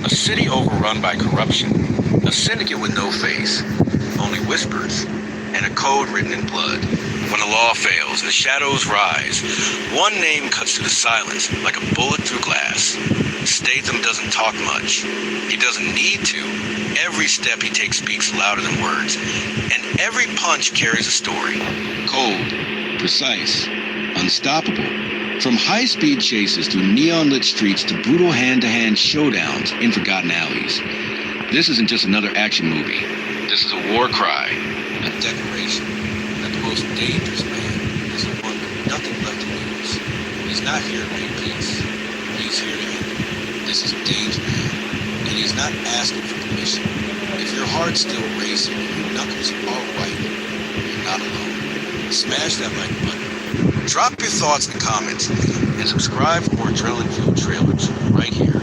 A city overrun by corruption. A syndicate with no face, only whispers, and a code written in blood. When the law fails and the shadows rise, one name cuts through the silence like a bullet through glass. Statham doesn't talk much. He doesn't need to. Every step he takes speaks louder than words, and every punch carries a story. Cold, precise, unstoppable. From high-speed chases through neon-lit streets to brutal hand-to-hand showdowns in forgotten alleys. This isn't just another action movie. This is a war cry, a declaration that the most dangerous man is the one with nothing left to lose. He's not here to make peace. He's here to end it. This is Danger Man, and he's not asking for permission. If your heart's still racing and your knuckles are white, you're not alone. Smash that like button. Drop your thoughts in the comments and subscribe for more adrenaline-fueled trailers right here.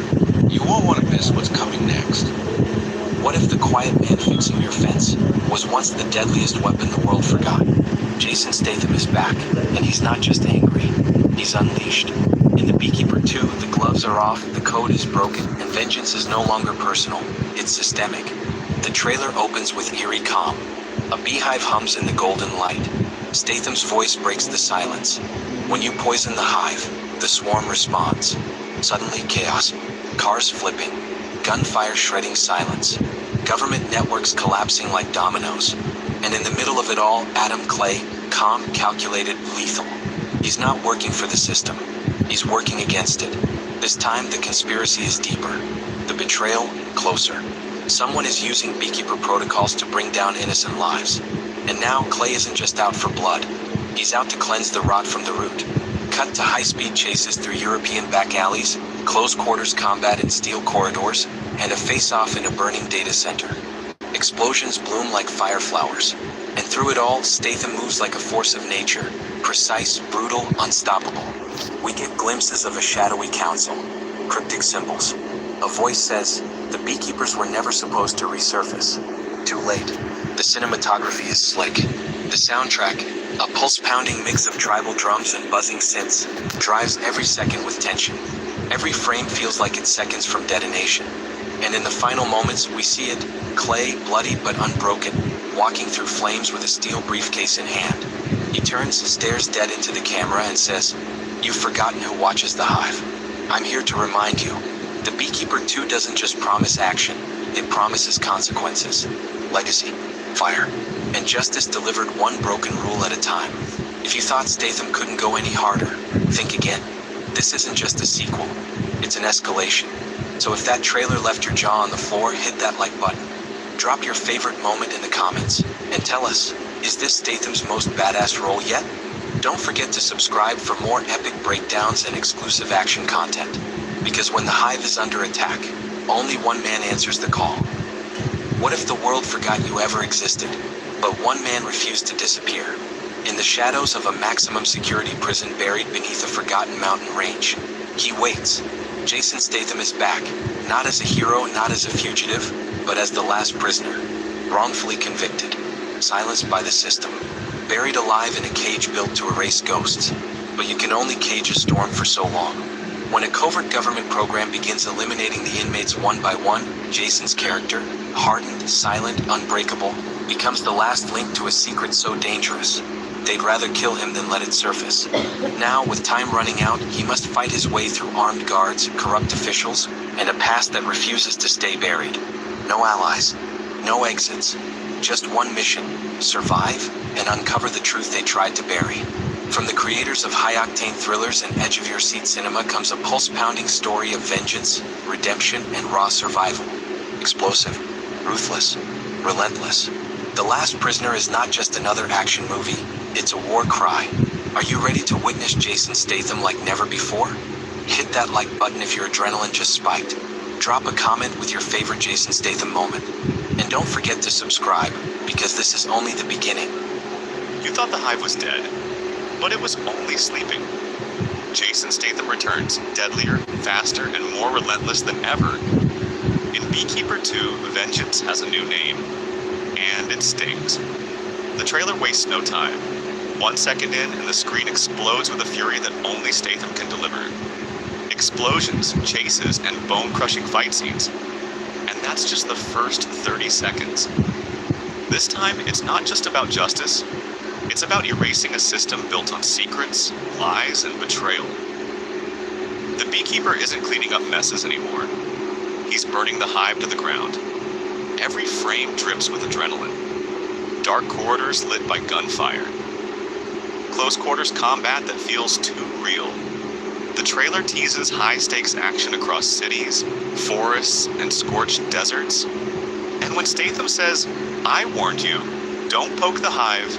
You won't want to miss what's coming next. What if the quiet man fixing your fence was once the deadliest weapon the world forgot? Jason Statham is back, and he's not just angry, he's unleashed. In The Beekeeper 2, the gloves are off, the code is broken, and vengeance is no longer personal, it's systemic. The trailer opens with eerie calm. A beehive hums in the golden light. Statham's voice breaks the silence. When you poison the hive, the swarm responds. Suddenly chaos, cars flipping, gunfire shredding silence, government networks collapsing like dominoes. And in the middle of it all, Adam Clay, calm, calculated, lethal. He's not working for the system. He's working against it. This time, the conspiracy is deeper. The betrayal, closer. Someone is using beekeeper protocols to bring down innocent lives. And now, Clay isn't just out for blood. He's out to cleanse the rot from the root. Cut to high-speed chases through European back alleys, close-quarters combat in steel corridors, and a face-off in a burning data center. Explosions bloom like fire flowers. And through it all, Statham moves like a force of nature. Precise, brutal, unstoppable. We get glimpses of a shadowy council. Cryptic symbols. A voice says, the beekeepers were never supposed to resurface. Too late. The cinematography is slick. The soundtrack, a pulse-pounding mix of tribal drums and buzzing synths, drives every second with tension. Every frame feels like it's seconds from detonation. And in the final moments, we see it, Clay, bloody but unbroken, walking through flames with a steel briefcase in hand. He turns, stares dead into the camera and says, "You've forgotten who watches the hive. I'm here to remind you. The Beekeeper 2 doesn't just promise action, it promises consequences. Legacy, fire, and justice delivered one broken rule at a time. If you thought Statham couldn't go any harder, think again. This isn't just a sequel, it's an escalation. So if that trailer left your jaw on the floor, hit that like button. Drop your favorite moment in the comments, and tell us, is this Statham's most badass role yet? Don't forget to subscribe for more epic breakdowns and exclusive action content. Because when the hive is under attack, only one man answers the call. What if the world forgot you ever existed, but one man refused to disappear? In the shadows of a maximum security prison buried beneath a forgotten mountain range, he waits. Jason Statham is back, not as a hero, not as a fugitive, but as the last prisoner, wrongfully convicted, silenced by the system, buried alive in a cage built to erase ghosts. But you can only cage a storm for so long. When a covert government program begins eliminating the inmates one by one, Jason's character, hardened, silent, unbreakable, becomes the last link to a secret so dangerous, they'd rather kill him than let it surface. Now, with time running out, he must fight his way through armed guards, corrupt officials, and a past that refuses to stay buried. No allies, no exits, just one mission, survive and uncover the truth they tried to bury. From the creators of high-octane thrillers and edge-of-your-seat cinema comes a pulse-pounding story of vengeance, redemption, and raw survival. Explosive, ruthless, relentless. The Last Prisoner is not just another action movie, it's a war cry. Are you ready to witness Jason Statham like never before? Hit that like button if your adrenaline just spiked. Drop a comment with your favorite Jason Statham moment. And don't forget to subscribe, because this is only the beginning. You thought the hive was dead, but it was only sleeping. Jason Statham returns, deadlier, faster, and more relentless than ever. In Beekeeper 2, vengeance has a new name, and it stings. The trailer wastes no time. 1 second in, and the screen explodes with a fury that only Statham can deliver. Explosions, chases, and bone-crushing fight scenes. And that's just the first 30 seconds. This time, it's not just about justice, it's about erasing a system built on secrets, lies, and betrayal. The beekeeper isn't cleaning up messes anymore. He's burning the hive to the ground. Every frame drips with adrenaline. Dark corridors lit by gunfire. Close quarters combat that feels too real. The trailer teases high-stakes action across cities, forests, and scorched deserts. And when Statham says, "I warned you, don't poke the hive,"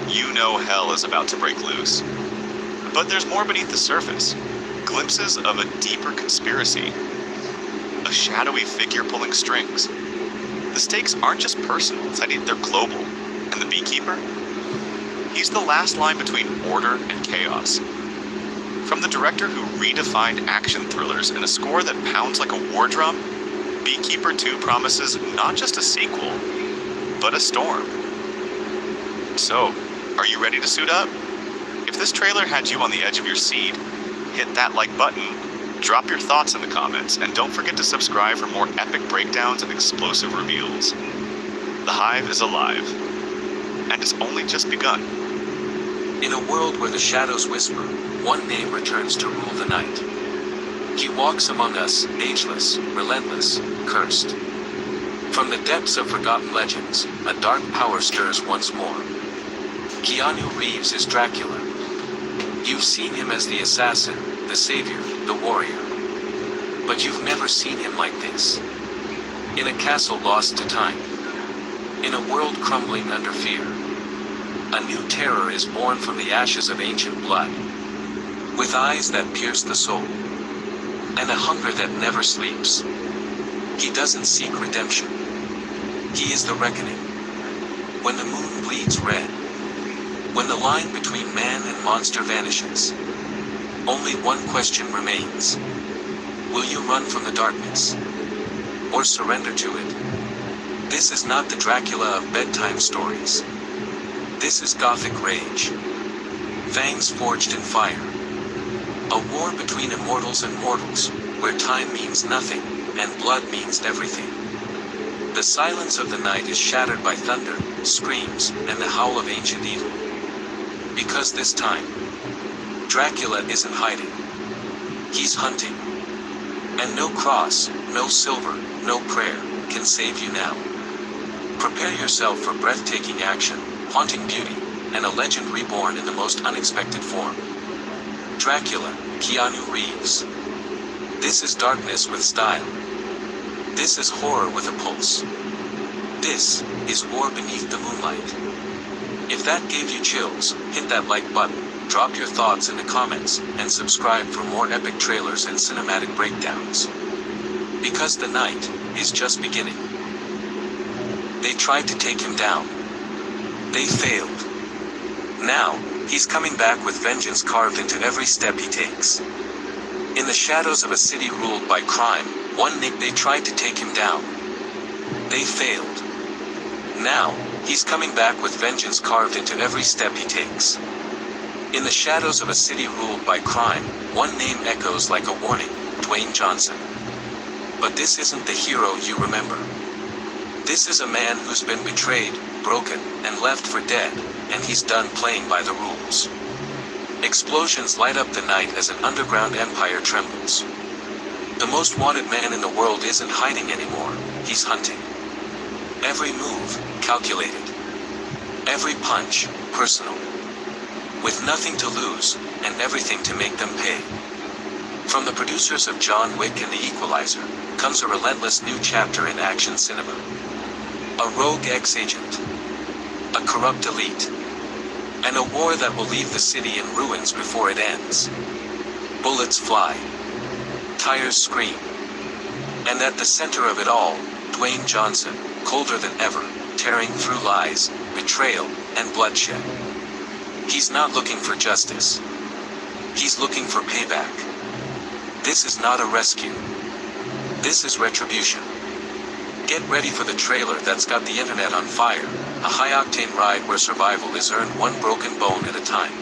you know hell is about to break loose. But there's more beneath the surface. Glimpses of a deeper conspiracy. A shadowy figure pulling strings. The stakes aren't just personal, they're global. And the beekeeper? He's the last line between order and chaos. From the director who redefined action thrillers in a score that pounds like a war drum, Beekeeper 2 promises not just a sequel, but a storm. So, are you ready to suit up? If this trailer had you on the edge of your seat, hit that like button, drop your thoughts in the comments, and don't forget to subscribe for more epic breakdowns and explosive reveals. The Hive is alive, and it's only just begun. In a world where the shadows whisper, one name returns to rule the night. He walks among us, ageless, relentless, cursed. From the depths of forgotten legends, a dark power stirs once more. Keanu Reeves is Dracula. You've seen him as the assassin, the savior, the warrior. But you've never seen him like this. In a castle lost to time. In a world crumbling under fear. A new terror is born from the ashes of ancient blood. With eyes that pierce the soul. And a hunger that never sleeps. He doesn't seek redemption. He is the reckoning. When the moon bleeds red. When the line between man and monster vanishes. Only one question remains. Will you run from the darkness? Or surrender to it? This is not the Dracula of bedtime stories. This is Gothic rage. Fangs forged in fire. A war between immortals and mortals, where time means nothing, and blood means everything. The silence of the night is shattered by thunder, screams, and the howl of ancient evil. Because this time, Dracula isn't hiding. He's hunting. And no cross, no silver, no prayer, can save you now. Prepare yourself for breathtaking action, haunting beauty, and a legend reborn in the most unexpected form. Dracula, Keanu Reeves. This is darkness with style. This is horror with a pulse. This is war beneath the moonlight. If that gave you chills, hit that like button, drop your thoughts in the comments, and subscribe for more epic trailers and cinematic breakdowns. Because the night is just beginning. They tried to take him down. They failed. Now, he's coming back with vengeance carved into every step he takes. In the shadows of a city ruled by crime, they tried to take him down. They failed. Now, he's coming back with vengeance carved into every step he takes. In the shadows of a city ruled by crime, one name echoes like a warning, Dwayne Johnson. But this isn't the hero you remember. This is a man who's been betrayed, broken, and left for dead, and he's done playing by the rules. Explosions light up the night as an underground empire trembles. The most wanted man in the world isn't hiding anymore, he's hunting. Every move, calculated. Every punch, personal. With nothing to lose, and everything to make them pay. From the producers of John Wick and The Equalizer, comes a relentless new chapter in action cinema. A rogue ex-agent. A corrupt elite. And a war that will leave the city in ruins before it ends. Bullets fly. Tires scream. And at the center of it all, Dwayne Johnson, colder than ever, tearing through lies, betrayal, and bloodshed. He's not looking for justice. He's looking for payback. This is not a rescue. This is retribution. Get ready for the trailer that's got the internet on fire, a high-octane ride where survival is earned one broken bone at a time.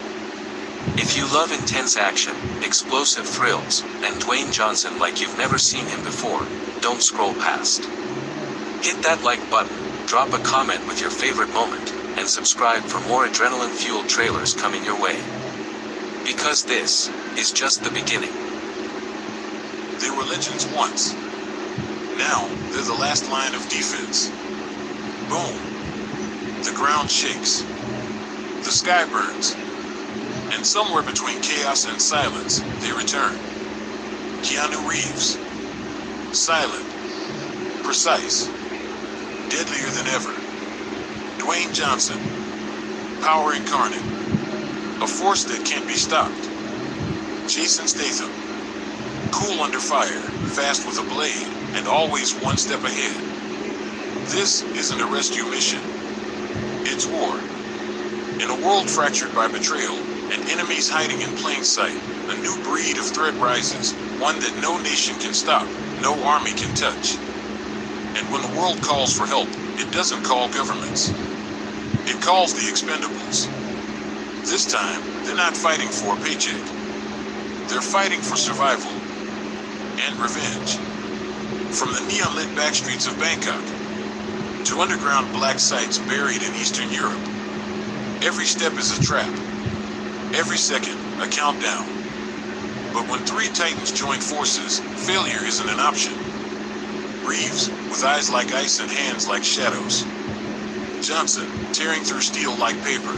If you love intense action, explosive thrills, and Dwayne Johnson like you've never seen him before, don't scroll past. Hit that like button, drop a comment with your favorite moment, and subscribe for more adrenaline-fueled trailers coming your way. Because this is just the beginning. They were legends once. Now, they're the last line of defense. Boom. The ground shakes. The sky burns. And somewhere between chaos and silence, they return. Keanu Reeves. Silent. Precise. Deadlier than ever. Dwayne Johnson. Power incarnate. A force that can't be stopped. Jason Statham. Cool under fire, fast with a blade, and always one step ahead. This isn't a rescue mission. It's war. In a world fractured by betrayal and enemies hiding in plain sight, a new breed of threat rises, one that no nation can stop, no army can touch. And when the world calls for help, it doesn't call governments. It calls the Expendables. This time, they're not fighting for a paycheck. They're fighting for survival and revenge. From the neon-lit backstreets of Bangkok to underground black sites buried in Eastern Europe, every step is a trap. Every second, a countdown. But when three titans join forces, failure isn't an option. Reeves, with eyes like ice and hands like shadows. Johnson, tearing through steel like paper.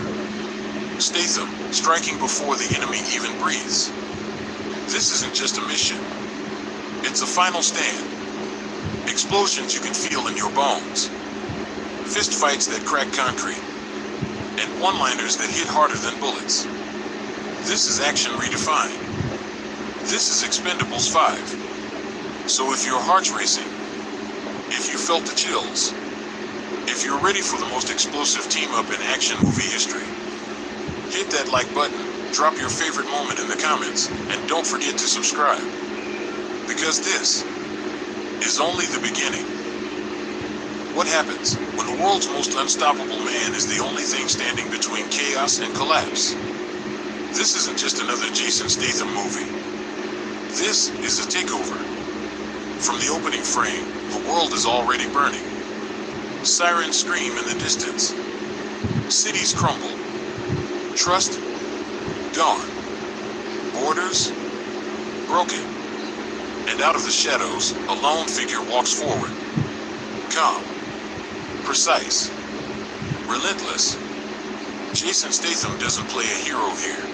Statham, striking before the enemy even breathes. This isn't just a mission. It's a final stand. Explosions you can feel in your bones. Fist fights that crack concrete. And one-liners that hit harder than bullets. This is action redefined. This is Expendables 5. So if your heart's racing, if you felt the chills, if you're ready for the most explosive team-up in action movie history, hit that like button, drop your favorite moment in the comments, and don't forget to subscribe. Because this is only the beginning. What happens when the world's most unstoppable man is the only thing standing between chaos and collapse? This isn't just another Jason Statham movie. This is a takeover. From the opening frame, the world is already burning. Sirens scream in the distance. Cities crumble. Trust gone. Borders broken. And out of the shadows, a lone figure walks forward. Calm. Precise. Relentless. Jason Statham doesn't play a hero here.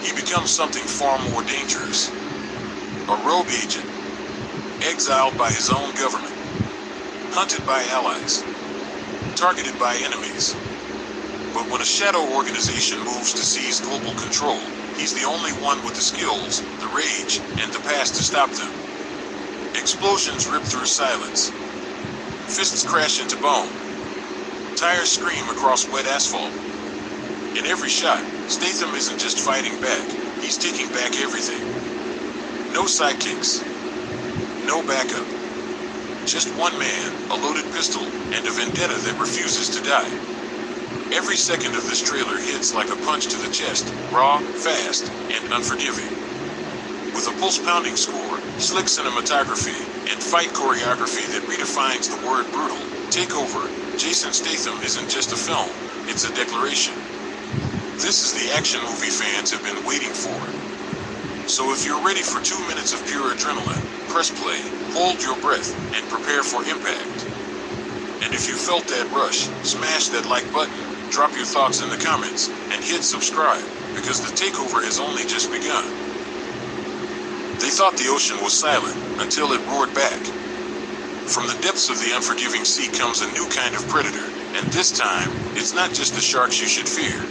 He becomes something far more dangerous. A rogue agent. Exiled by his own government. Hunted by allies. Targeted by enemies. But when a shadow organization moves to seize global control, he's the only one with the skills, the rage, and the past to stop them. Explosions rip through silence. Fists crash into bone. Tires scream across wet asphalt. In every shot, Statham isn't just fighting back, he's taking back everything. No sidekicks. No backup. Just one man, a loaded pistol, and a vendetta that refuses to die. Every second of this trailer hits like a punch to the chest, raw, fast, and unforgiving. With a pulse-pounding score, slick cinematography, and fight choreography that redefines the word brutal, Takeover, Jason Statham isn't just a film, it's a declaration. This is the action movie fans have been waiting for. So if you're ready for 2 minutes of pure adrenaline, press play, hold your breath, and prepare for impact. And if you felt that rush, smash that like button, drop your thoughts in the comments, and hit subscribe, because the takeover has only just begun. They thought the ocean was silent until it roared back. From the depths of the unforgiving sea comes a new kind of predator, and this time, it's not just the sharks you should fear.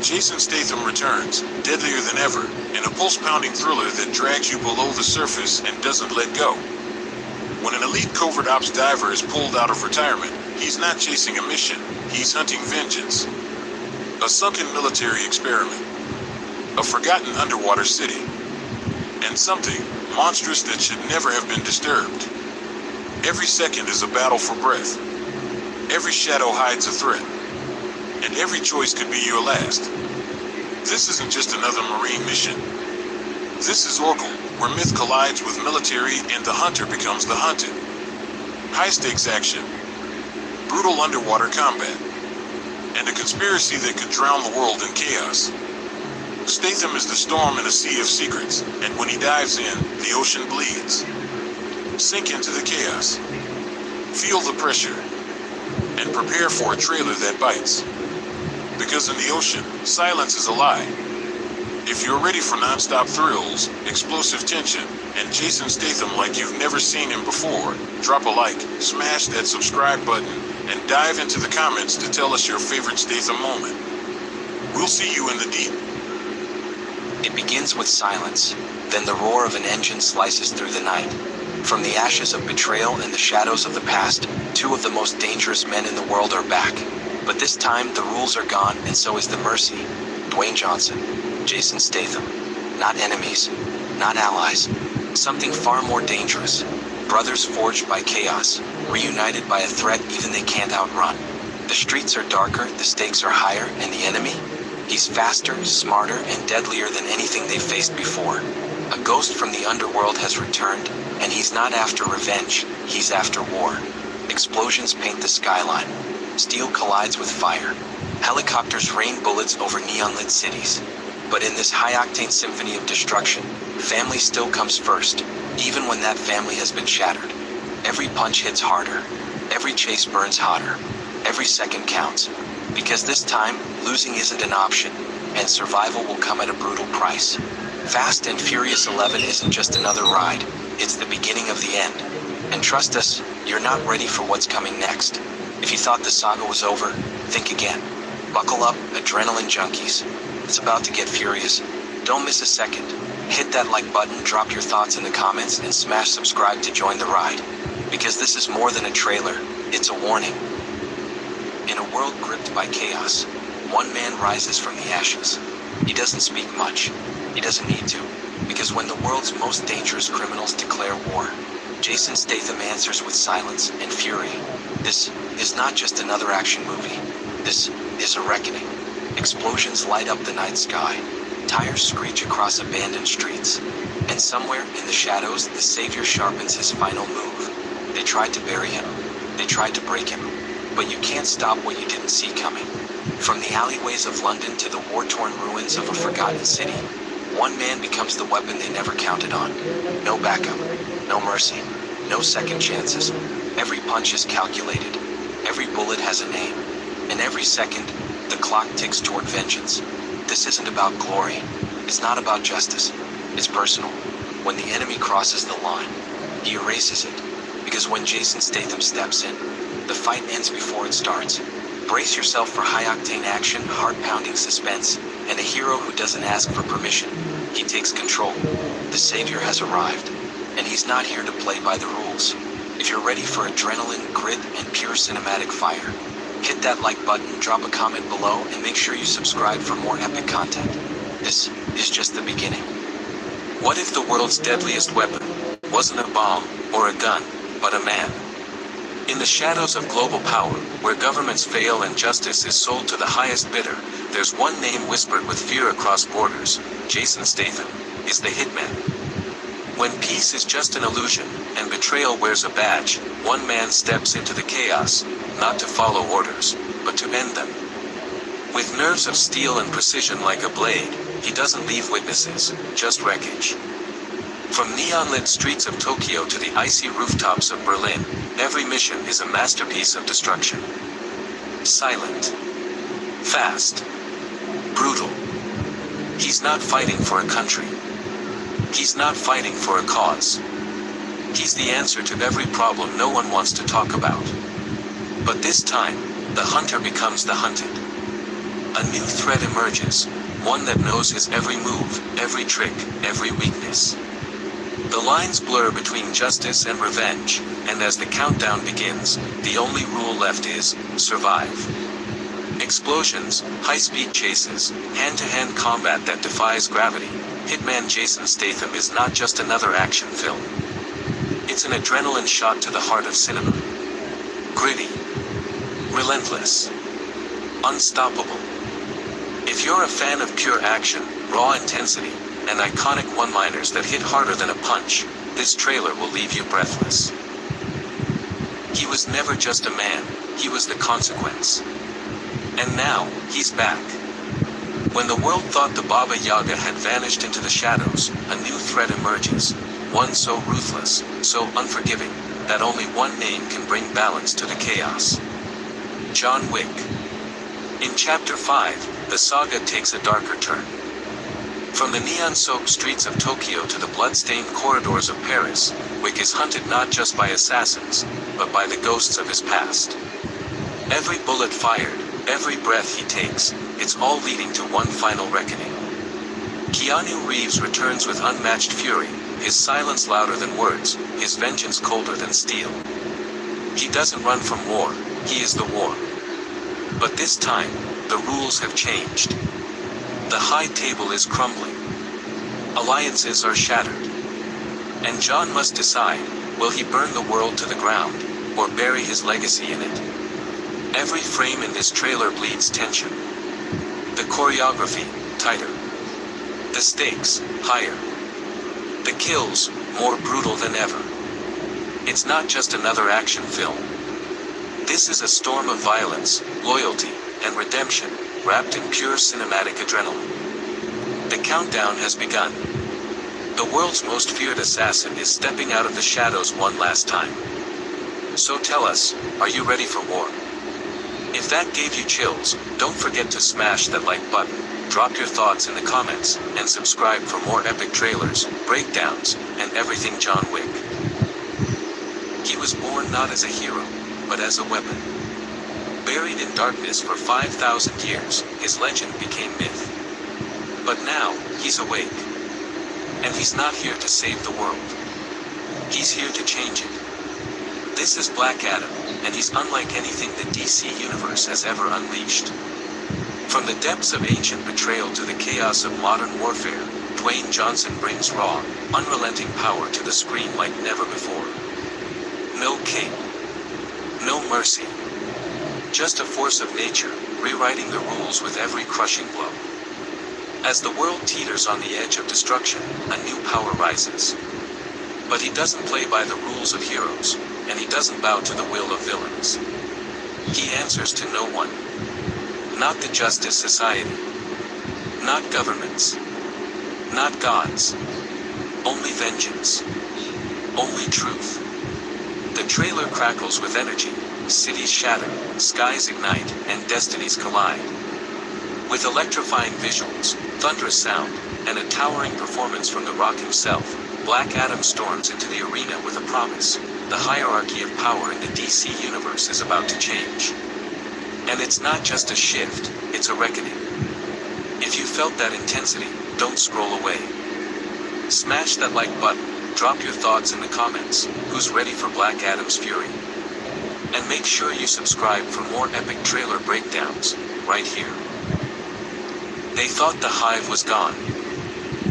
Jason Statham returns, deadlier than ever, in a pulse-pounding thriller that drags you below the surface and doesn't let go. When an elite covert ops diver is pulled out of retirement, he's not chasing a mission, he's hunting vengeance. A sunken military experiment. A forgotten underwater city. And something monstrous that should never have been disturbed. Every second is a battle for breath. Every shadow hides a threat. And every choice could be your last. This isn't just another Marine mission. This is Orkel, where myth collides with military and the hunter becomes the hunted. high-stakes action, brutal underwater combat, and a conspiracy that could drown the world in chaos. Statham is the storm in a sea of secrets, and when he dives in, the ocean bleeds. Sink into the chaos. Feel the pressure, and prepare for a trailer that bites. Because in the ocean, silence is a lie. If you're ready for non-stop thrills, explosive tension, and Jason Statham like you've never seen him before, drop a like, smash that subscribe button, and dive into the comments to tell us your favorite Statham moment. We'll see you in the deep. It begins with silence, then the roar of an engine slices through the night. From the ashes of betrayal and the shadows of the past, two of the most dangerous men in the world are back. But this time, the rules are gone, and so is the mercy. Dwayne Johnson, Jason Statham. Not enemies, not allies. Something far more dangerous. Brothers forged by chaos, reunited by a threat even they can't outrun. The streets are darker, the stakes are higher, and the enemy? He's faster, smarter, and deadlier than anything they've faced before. A ghost from the underworld has returned, and he's not after revenge, he's after war. Explosions paint the skyline. Steel collides with fire. Helicopters rain bullets over neon-lit cities. But in this high-octane symphony of destruction, family still comes first, even when that family has been shattered. Every punch hits harder. Every chase burns hotter. Every second counts. Because this time, losing isn't an option, and survival will come at a brutal price. Fast and Furious 11 isn't just another ride, it's the beginning of the end. And trust us, you're not ready for what's coming next. If you thought the saga was over, think again. Buckle up, adrenaline junkies. It's about to get furious. Don't miss a second. Hit that like button, drop your thoughts in the comments, and smash subscribe to join the ride. Because this is more than a trailer, it's a warning. In a world gripped by chaos, one man rises from the ashes. He doesn't speak much. He doesn't need to. Because when the world's most dangerous criminals declare war, Jason Statham answers with silence and fury. This is not just another action movie. This is a reckoning. Explosions light up the night sky. Tires screech across abandoned streets. And somewhere in the shadows, the Savior sharpens his final move. They tried to bury him. They tried to break him. But you can't stop what you didn't see coming. From the alleyways of London to the war-torn ruins of a forgotten city, one man becomes the weapon they never counted on. No backup, no mercy, no second chances. Every punch is calculated. Every bullet has a name. And every second, the clock ticks toward vengeance. This isn't about glory. It's not about justice. It's personal. When the enemy crosses the line, he erases it. Because when Jason Statham steps in, the fight ends before it starts. Brace yourself for high-octane action, heart-pounding suspense, and a hero who doesn't ask for permission. He takes control. The Savior has arrived, and he's not here to play by the rules. If you're ready for adrenaline, grit, and pure cinematic fire, hit that like button, drop a comment below, and make sure you subscribe for more epic content. This is just the beginning. What if the world's deadliest weapon wasn't a bomb or a gun, but a man? In the shadows of global power, where governments fail and justice is sold to the highest bidder, there's one name whispered with fear across borders. Jason Statham is the hitman. When peace is just an illusion, and betrayal wears a badge, one man steps into the chaos, not to follow orders, but to end them. With nerves of steel and precision like a blade, he doesn't leave witnesses, just wreckage. From neon-lit streets of Tokyo to the icy rooftops of Berlin, every mission is a masterpiece of destruction. Silent. Fast. Brutal. He's not fighting for a country. He's not fighting for a cause. He's the answer to every problem no one wants to talk about. But this time, the hunter becomes the hunted. A new threat emerges, one that knows his every move, every trick, every weakness. The lines blur between justice and revenge, and as the countdown begins, the only rule left is survive. Explosions, high-speed chases, hand-to-hand combat that defies gravity. Hitman Jason Statham is not just another action film. It's an adrenaline shot to the heart of cinema. Gritty. Relentless. Unstoppable. If you're a fan of pure action, raw intensity, and iconic one-liners that hit harder than a punch, this trailer will leave you breathless. He was never just a man, he was the consequence. And now, he's back. When the world thought the Baba Yaga had vanished into the shadows, a new threat emerges. One so ruthless, so unforgiving, that only one name can bring balance to the chaos. John Wick. In Chapter 5, the saga takes a darker turn. From the neon-soaked streets of Tokyo to the blood-stained corridors of Paris, Wick is hunted not just by assassins, but by the ghosts of his past. Every bullet fired, every breath he takes, it's all leading to one final reckoning. Keanu Reeves returns with unmatched fury, his silence louder than words, his vengeance colder than steel. He doesn't run from war, he is the war. But this time, the rules have changed. The high table is crumbling. Alliances are shattered. And John must decide, will he burn the world to the ground, or bury his legacy in it? Every frame in this trailer bleeds tension. The choreography, tighter. The stakes, higher. The kills, more brutal than ever. It's not just another action film. This is a storm of violence, loyalty, and redemption, wrapped in pure cinematic adrenaline. The countdown has begun. The world's most feared assassin is stepping out of the shadows one last time. So tell us, are you ready for war? If that gave you chills, don't forget to smash that like button, drop your thoughts in the comments, and subscribe for more epic trailers, breakdowns, and everything John Wick. He was born not as a hero, but as a weapon. Buried in darkness for 5,000 years, his legend became myth. But now, he's awake. And he's not here to save the world. He's here to change it. This is Black Adam, and he's unlike anything the DC Universe has ever unleashed. From the depths of ancient betrayal to the chaos of modern warfare, Dwayne Johnson brings raw, unrelenting power to the screen like never before. No cape. No mercy. Just a force of nature, rewriting the rules with every crushing blow. As the world teeters on the edge of destruction, a new power rises. But he doesn't play by the rules of heroes, and he doesn't bow to the will of villains. He answers to no one. Not the Justice Society. Not governments. Not gods. Only vengeance. Only truth. The trailer crackles with energy, cities shatter, skies ignite, and destinies collide. With electrifying visuals, thunderous sound, and a towering performance from The Rock himself, Black Adam storms into the arena with a promise. The hierarchy of power in the DC Universe is about to change. And it's not just a shift, it's a reckoning. If you felt that intensity, don't scroll away. Smash that like button, drop your thoughts in the comments, who's ready for Black Adam's fury? And make sure you subscribe for more epic trailer breakdowns, right here. They thought the Hive was gone.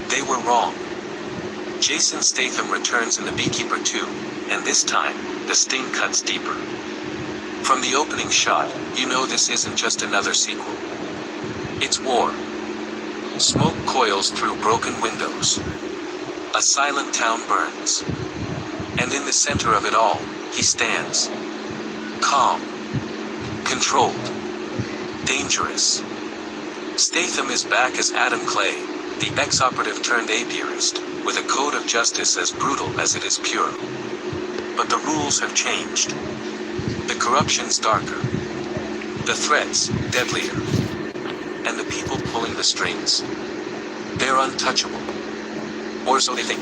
They were wrong. Jason Statham returns in The Beekeeper 2, and this time, the sting cuts deeper. From the opening shot, you know this isn't just another sequel. It's war. Smoke coils through broken windows. A silent town burns. And in the center of it all, he stands. Calm. Controlled. Dangerous. Statham is back as Adam Clay, the ex-operative turned apiarist, with a code of justice as brutal as it is pure. But the rules have changed. The corruption's darker. The threats, deadlier. And the people pulling the strings. They're untouchable. Or so they think.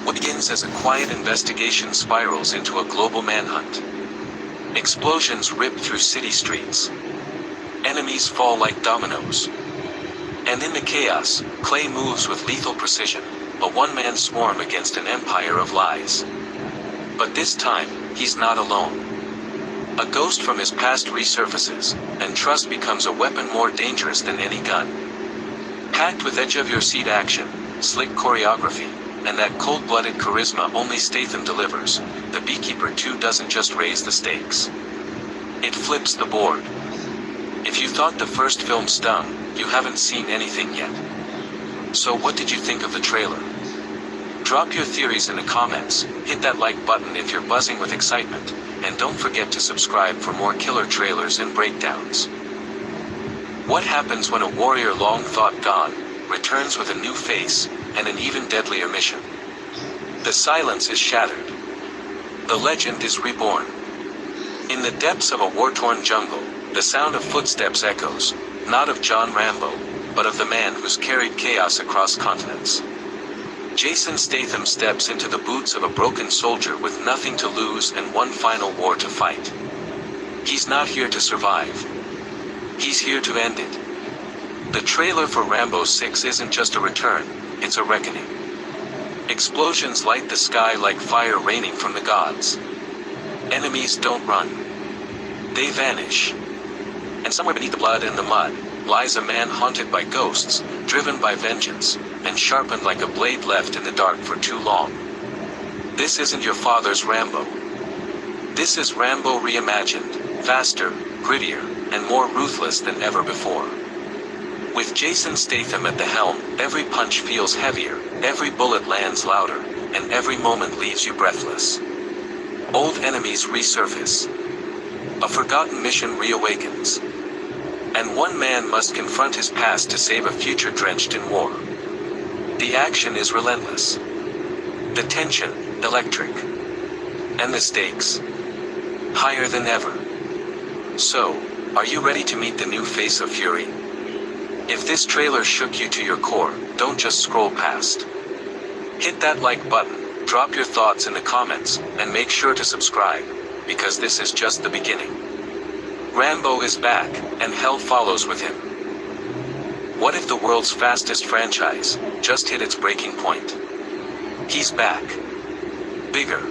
What begins as a quiet investigation spirals into a global manhunt. Explosions rip through city streets. Enemies fall like dominoes. And in the chaos, Clay moves with lethal precision, a one-man swarm against an empire of lies. But this time, he's not alone. A ghost from his past resurfaces, and trust becomes a weapon more dangerous than any gun. Packed with edge-of-your-seat action, slick choreography, and that cold-blooded charisma only Statham delivers, The Beekeeper 2 doesn't just raise the stakes. It flips the board. If you thought the first film stung, you haven't seen anything yet. So what did you think of the trailer? Drop your theories in the comments, hit that like button if you're buzzing with excitement, and don't forget to subscribe for more killer trailers and breakdowns. What happens when a warrior long thought gone returns with a new face and an even deadlier mission? The silence is shattered. The legend is reborn. In the depths of a war-torn jungle, the sound of footsteps echoes, not of John Rambo, but of the man who's carried chaos across continents. Jason Statham steps into the boots of a broken soldier with nothing to lose and one final war to fight. He's not here to survive. He's here to end it. The trailer for Rambo 6 isn't just a return, it's a reckoning. Explosions light the sky like fire raining from the gods. Enemies don't run. They vanish. And somewhere beneath the blood and the mud, lies a man haunted by ghosts, driven by vengeance, and sharpened like a blade left in the dark for too long. This isn't your father's Rambo. This is Rambo reimagined, faster, grittier, and more ruthless than ever before. With Jason Statham at the helm, every punch feels heavier, every bullet lands louder, and every moment leaves you breathless. Old enemies resurface. A forgotten mission reawakens. And one man must confront his past to save a future drenched in war. The action is relentless. The tension, electric. And the stakes, higher than ever. So, are you ready to meet the new face of Fury? If this trailer shook you to your core, don't just scroll past. Hit that like button, drop your thoughts in the comments, and make sure to subscribe, because this is just the beginning. Rambo is back, and hell follows with him. What if the world's fastest franchise just hit its breaking point? He's back. Bigger.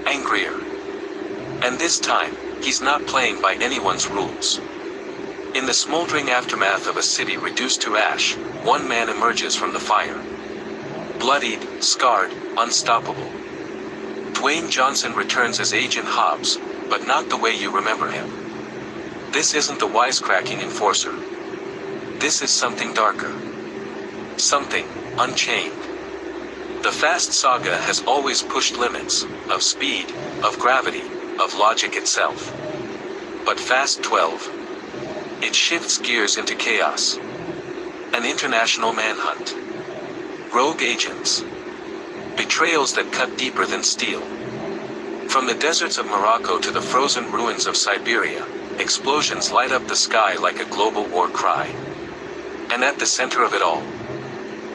Angrier. And this time, he's not playing by anyone's rules. In the smoldering aftermath of a city reduced to ash, one man emerges from the fire. Bloodied, scarred, unstoppable. Dwayne Johnson returns as Agent Hobbs, but not the way you remember him. This isn't the wisecracking enforcer. This is something darker. Something unchained. The Fast saga has always pushed limits, of speed, of gravity, of logic itself. But Fast 12, it shifts gears into chaos. An international manhunt. Rogue agents. Betrayals that cut deeper than steel. From the deserts of Morocco to the frozen ruins of Siberia, explosions light up the sky like a global war cry. And at the center of it all,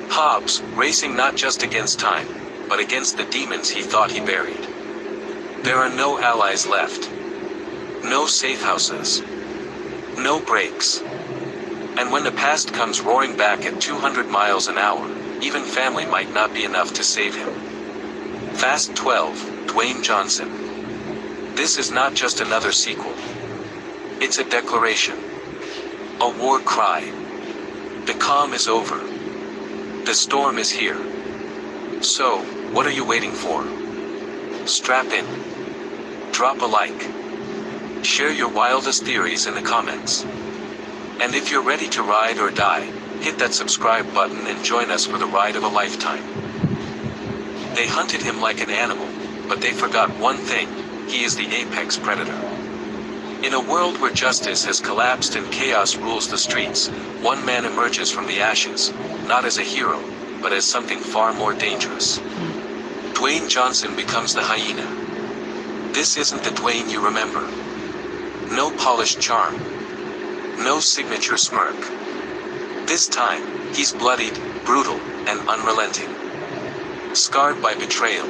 Hobbs, racing not just against time, but against the demons he thought he buried. There are no allies left. No safe houses. No brakes. And when the past comes roaring back at 200 miles an hour, even family might not be enough to save him. Fast 12, Dwayne Johnson. This is not just another sequel. It's a declaration. A war cry. The calm is over. The storm is here. So, what are you waiting for? Strap in. Drop a like. Share your wildest theories in the comments. And if you're ready to ride or die, hit that subscribe button and join us for the ride of a lifetime. They hunted him like an animal, but they forgot one thing: he is the apex predator. In a world where justice has collapsed and chaos rules the streets, one man emerges from the ashes, not as a hero, but as something far more dangerous. Dwayne Johnson becomes the hyena. This isn't the Dwayne you remember. No polished charm. No signature smirk. This time, he's bloodied, brutal, and unrelenting. Scarred by betrayal,